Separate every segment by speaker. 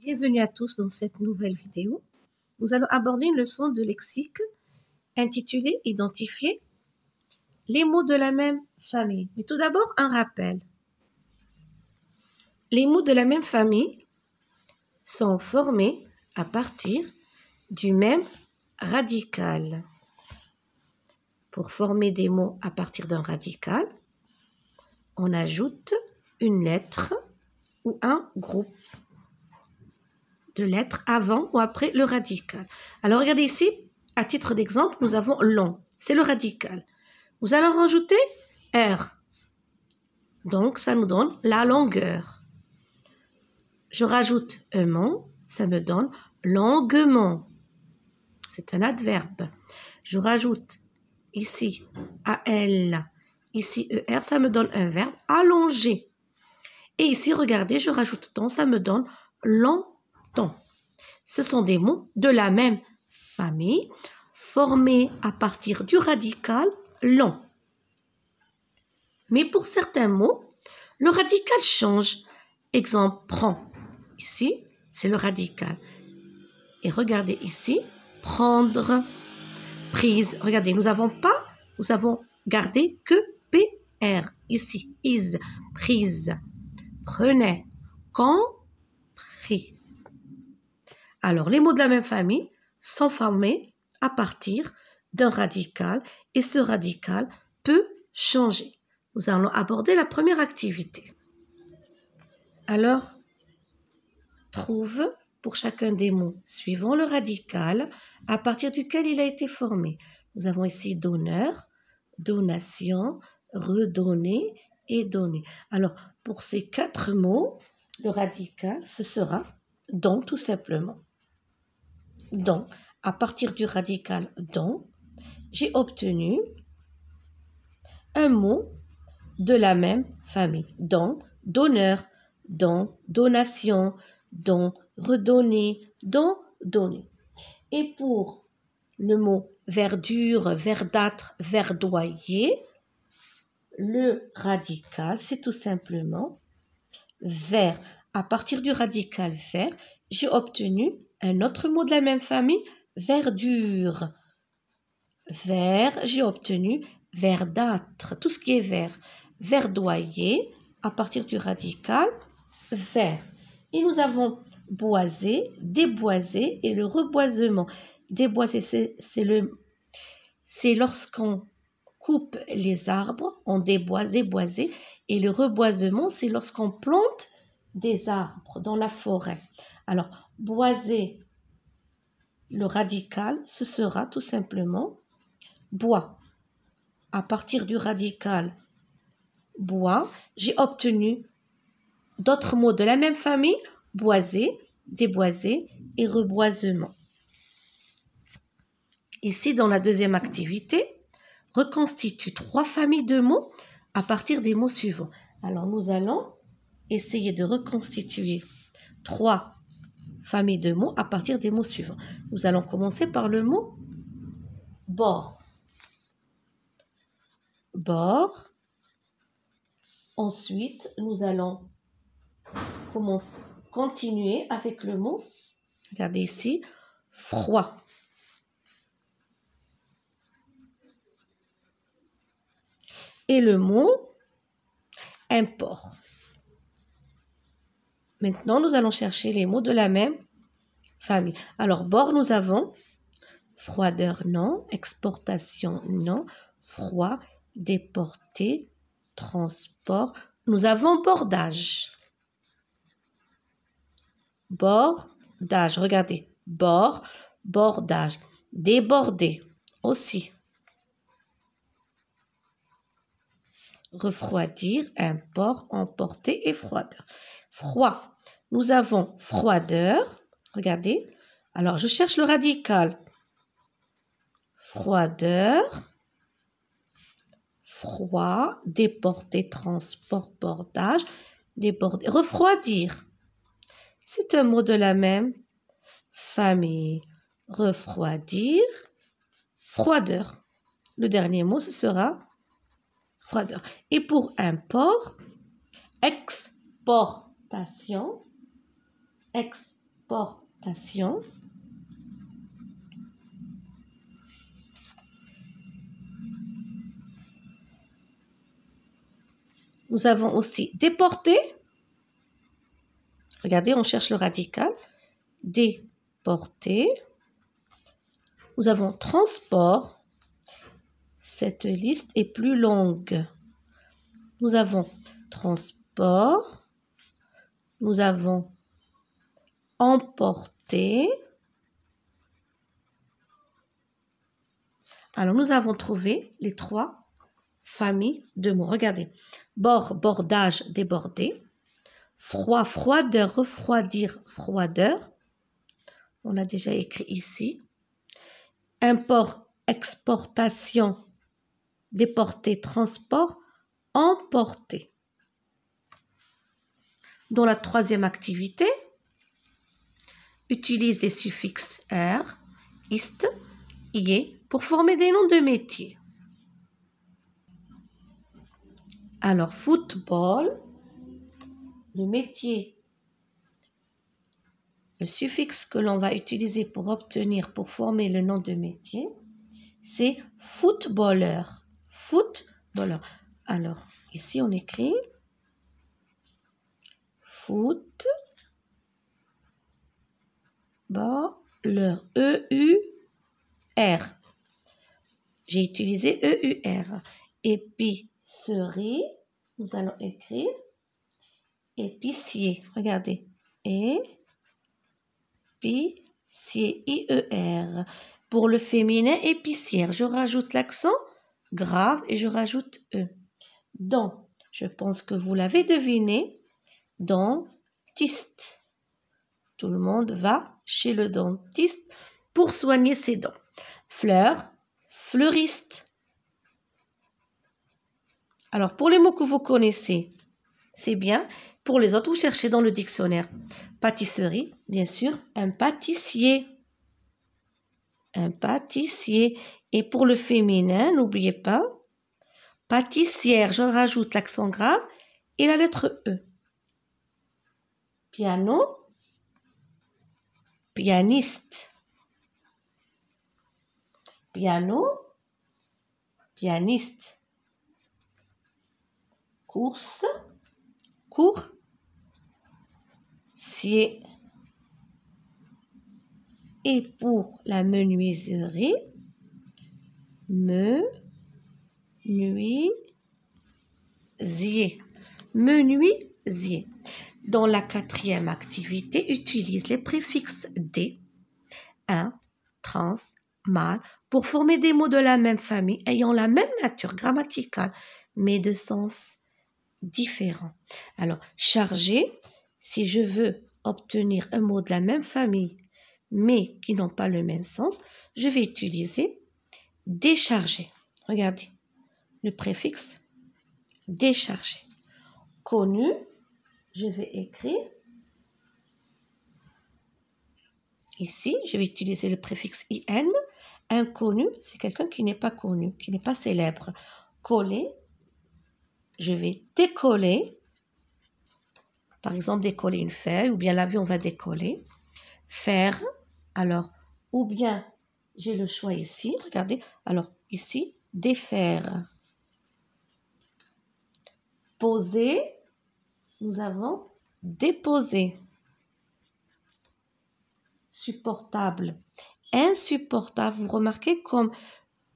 Speaker 1: Bienvenue à tous dans cette nouvelle vidéo. Nous allons aborder une leçon de lexique intitulée « Identifier les mots de la même famille ». Mais tout d'abord, un rappel. Les mots de la même famille sont formés à partir du même radical. Pour former des mots à partir d'un radical, on ajoute une lettre ou un groupe de lettres avant ou après le radical. Alors, regardez ici, à titre d'exemple, nous avons long, c'est le radical. Nous allons rajouter R. Donc, ça nous donne la longueur. Je rajoute un mot, ça me donne longuement. C'est un adverbe. Je rajoute ici AL, ici ER, ça me donne un verbe allongé. Et ici, regardez, je rajoute ton, ça me donne longtemps. Ce sont des mots de la même famille, formés à partir du radical long. Mais pour certains mots, le radical change. Exemple, prends. Ici, c'est le radical. Et regardez ici, prendre, prise. Regardez, nous avons gardé que PR. Ici, is, prise, prenez, compris. Alors, les mots de la même famille sont formés à partir d'un radical et ce radical peut changer. Nous allons aborder la première activité. Alors, trouve pour chacun des mots suivant le radical à partir duquel il a été formé. Nous avons ici donneur, donation, redonner et donner. Alors, pour ces 4 mots, le radical, ce sera don tout simplement. Donc, à partir du radical don, j'ai obtenu un mot de la même famille. Don, donneur, don, donation, don, redonner, don, donner. Et pour le mot verdure, verdâtre, verdoyer, le radical, c'est tout simplement vert. À partir du radical vert, j'ai obtenu un autre mot de la même famille, verdure. Vert, j'ai obtenu verdâtre, tout ce qui est vert. Verdoyer, à partir du radical vert. Et nous avons boiser, déboiser et le reboisement. Déboiser, c'est lorsqu'on coupe les arbres, on déboise, déboiser. Et le reboisement, c'est lorsqu'on plante des arbres dans la forêt. Alors, boiser, le radical, ce sera tout simplement bois. À partir du radical bois, j'ai obtenu d'autres mots de la même famille, boiser, déboiser et reboisement. Ici, dans la deuxième activité, reconstitue 3 familles de mots à partir des mots suivants. Alors, nous allons essayer de reconstituer 3 familles de mots à partir des mots suivants. Nous allons commencer par le mot bord. Bord. Ensuite, nous allons continuer avec le mot, regardez ici, froid. Et le mot import. Maintenant, nous allons chercher les mots de la même famille. Alors, bord, nous avons froideur, non. Exportation, non. Froid, déporté, transport. Nous avons bordage. Bordage, regardez. Bord, bordage. Déborder aussi. Refroidir, import, emporter et froideur. Froid, nous avons froideur. Regardez. Alors, je cherche le radical. Froideur. Froid, déporter, transport, bordage, déborder. Refroidir. C'est un mot de la même famille. Refroidir. Froideur. Le dernier mot, ce sera froideur. Et pour import, exportation. Importation. Nous avons aussi déporter. Regardez, on cherche le radical. Déporter. Nous avons transport. Cette liste est plus longue. Nous avons transport. Nous avons emporter. Alors, nous avons trouvé les 3 familles de mots. Regardez. Bord, bordage, déborder. Froid, froideur, refroidir, froideur. On l'a déjà écrit ici. Import, exportation, déporter, transport, emporter. Dans la 3e activité, utilise les suffixes er, ist, ie pour former des noms de métiers. Alors, football, le métier, le suffixe que l'on va utiliser pour former le nom de métier, c'est footballeur. Footballeur. Alors, ici, on écrit footballeur. E-U-R. J'ai utilisé E-U-R. Épicerie, nous allons écrire épicier. Regardez. Épicier, I-E-R. Pour le féminin, épicière. Je rajoute l'accent grave et je rajoute E. Donc, je pense que vous l'avez deviné. Dentiste. Tout le monde va chez le dentiste pour soigner ses dents. Fleur, fleuriste. Alors, pour les mots que vous connaissez, c'est bien. Pour les autres, vous cherchez dans le dictionnaire. Pâtisserie, bien sûr, un pâtissier. Un pâtissier. Et pour le féminin, n'oubliez pas, pâtissière, je rajoute l'accent grave et la lettre E. Piano, pianiste. Piano, pianiste. Course, coursier. Et pour la menuiserie, menuisier. Menuisier. Dans la 4e activité, utilise les préfixes des, un, trans, mal, pour former des mots de la même famille ayant la même nature grammaticale, mais de sens différents. Alors, chargé, si je veux obtenir un mot de la même famille, mais qui n'ont pas le même sens, je vais utiliser décharger. Regardez, le préfixe décharger. Connu, je vais écrire ici, je vais utiliser le préfixe IN. Inconnu, c'est quelqu'un qui n'est pas connu, qui n'est pas célèbre. Coller, je vais décoller. Par exemple, décoller une feuille, ou bien l'avion va décoller. Faire, alors, ou bien, j'ai le choix ici, regardez, alors, ici, défaire. Poser, nous avons déposer. Supportable. Insupportable, vous remarquez comme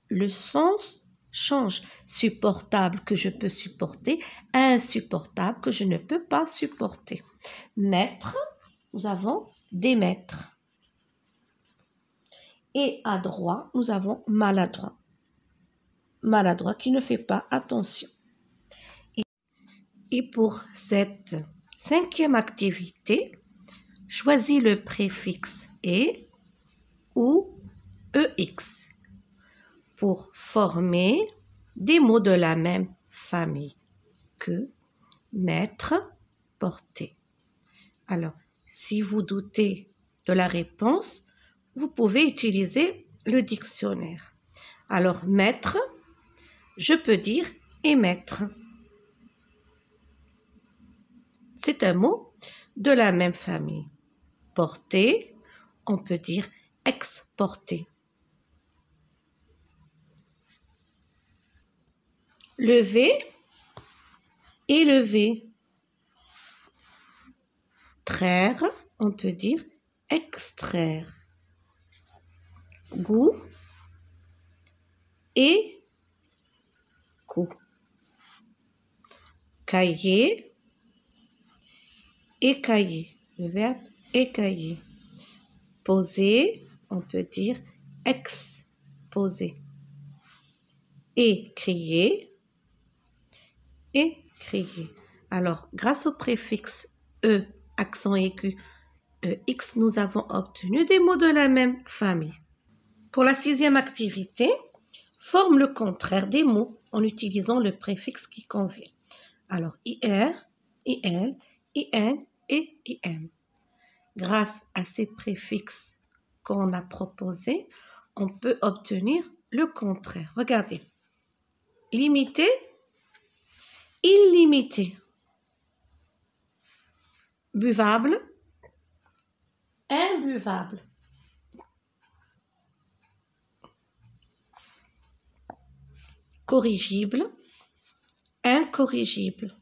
Speaker 1: le sens change. Supportable que je peux supporter, insupportable que je ne peux pas supporter. Mettre, nous avons démettre. Et adroit, nous avons maladroit. Maladroit qui ne fait pas attention. Et pour cette 5e activité, choisis le préfixe et ou EX pour former des mots de la même famille que mettre, porter. Alors, si vous doutez de la réponse, vous pouvez utiliser le dictionnaire. Alors, mettre, je peux dire émettre. C'est un mot de la même famille. Porter, on peut dire exporter. Lever, élever. Traire, on peut dire extraire. Goût et coup. Cahier, écailler. Le verbe écailler. Poser, on peut dire exposer. Écrier, écrier. Alors, grâce au préfixe E, accent aigu, EX, nous avons obtenu des mots de la même famille. Pour la 6e activité, forme le contraire des mots en utilisant le préfixe qui convient. Alors, IR, IL, IN et IM. Grâce à ces préfixes qu'on a proposés, on peut obtenir le contraire. Regardez. Limité, illimité. Buvable, imbuvable. Corrigible, incorrigible.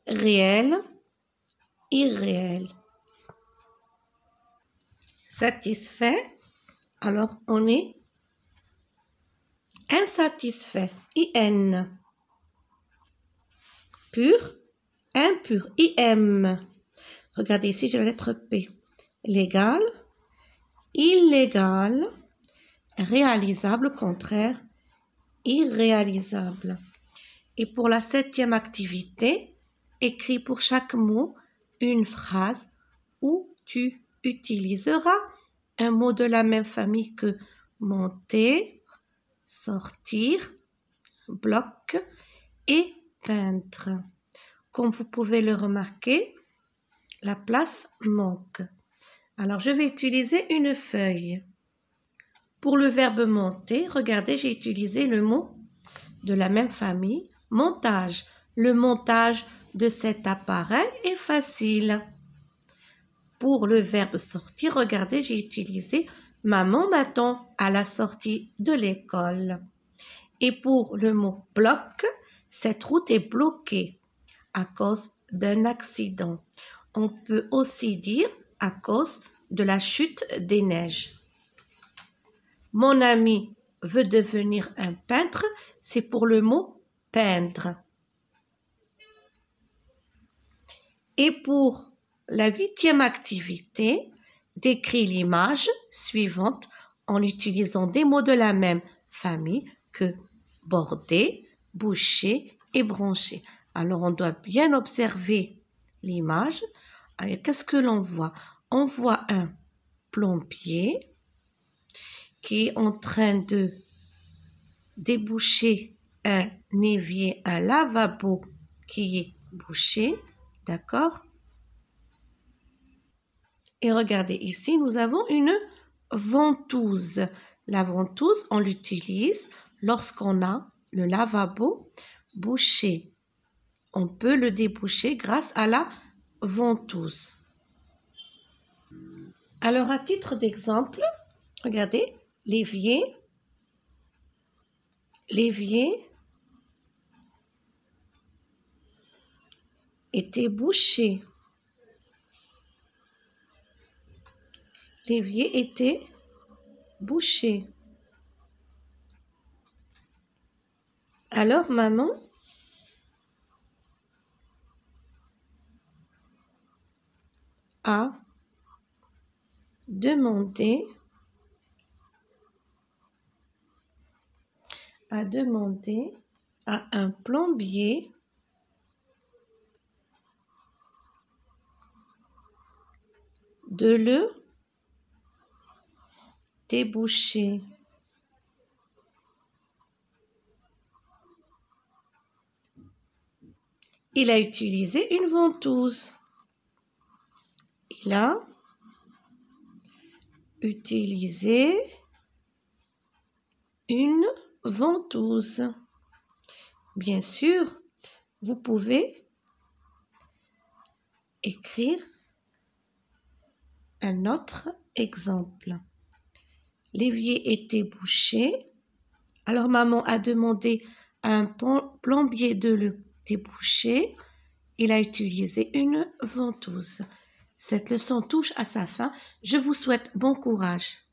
Speaker 1: Réel, irréel. Satisfait, alors on est insatisfait, IN. Pur, impur, IM. Regardez ici, j'ai la lettre P. Légal, illégal, réalisable, contraire, irréalisable. Et pour la 7e activité, écris pour chaque mot une phrase où tu utiliseras un mot de la même famille que monter, sortir, bloc et peindre. Comme vous pouvez le remarquer, la place manque. Alors, je vais utiliser une feuille. Pour le verbe monter, regardez, j'ai utilisé le mot de la même famille, montage. Le montage de cet appareil est facile. Pour le verbe sortir, regardez, j'ai utilisé maman m'attend à la sortie de l'école. Et pour le mot bloc, cette route est bloquée à cause d'un accident. On peut aussi dire à cause de la chute des neiges. Mon ami veut devenir un peintre, c'est pour le mot peindre. Et pour la 8e activité, décris l'image suivante en utilisant des mots de la même famille que border, boucher et brancher. Alors, on doit bien observer l'image. Qu'est-ce que l'on voit? On voit un plombier qui est en train de déboucher un évier, un lavabo qui est bouché. D'accord? Et regardez, ici, nous avons une ventouse. La ventouse, on l'utilise lorsqu'on a le lavabo bouché. On peut le déboucher grâce à la ventouse. Alors, à titre d'exemple, regardez, l'évier était bouché. L'évier était bouché. Alors, maman a demandé à un plombier de le déboucher. Il a utilisé une ventouse. Il a utilisé une ventouse. Bien sûr, vous pouvez écrire un autre exemple. L'évier était bouché. Alors maman a demandé à un plombier de le déboucher. Il a utilisé une ventouse. Cette leçon touche à sa fin. Je vous souhaite bon courage.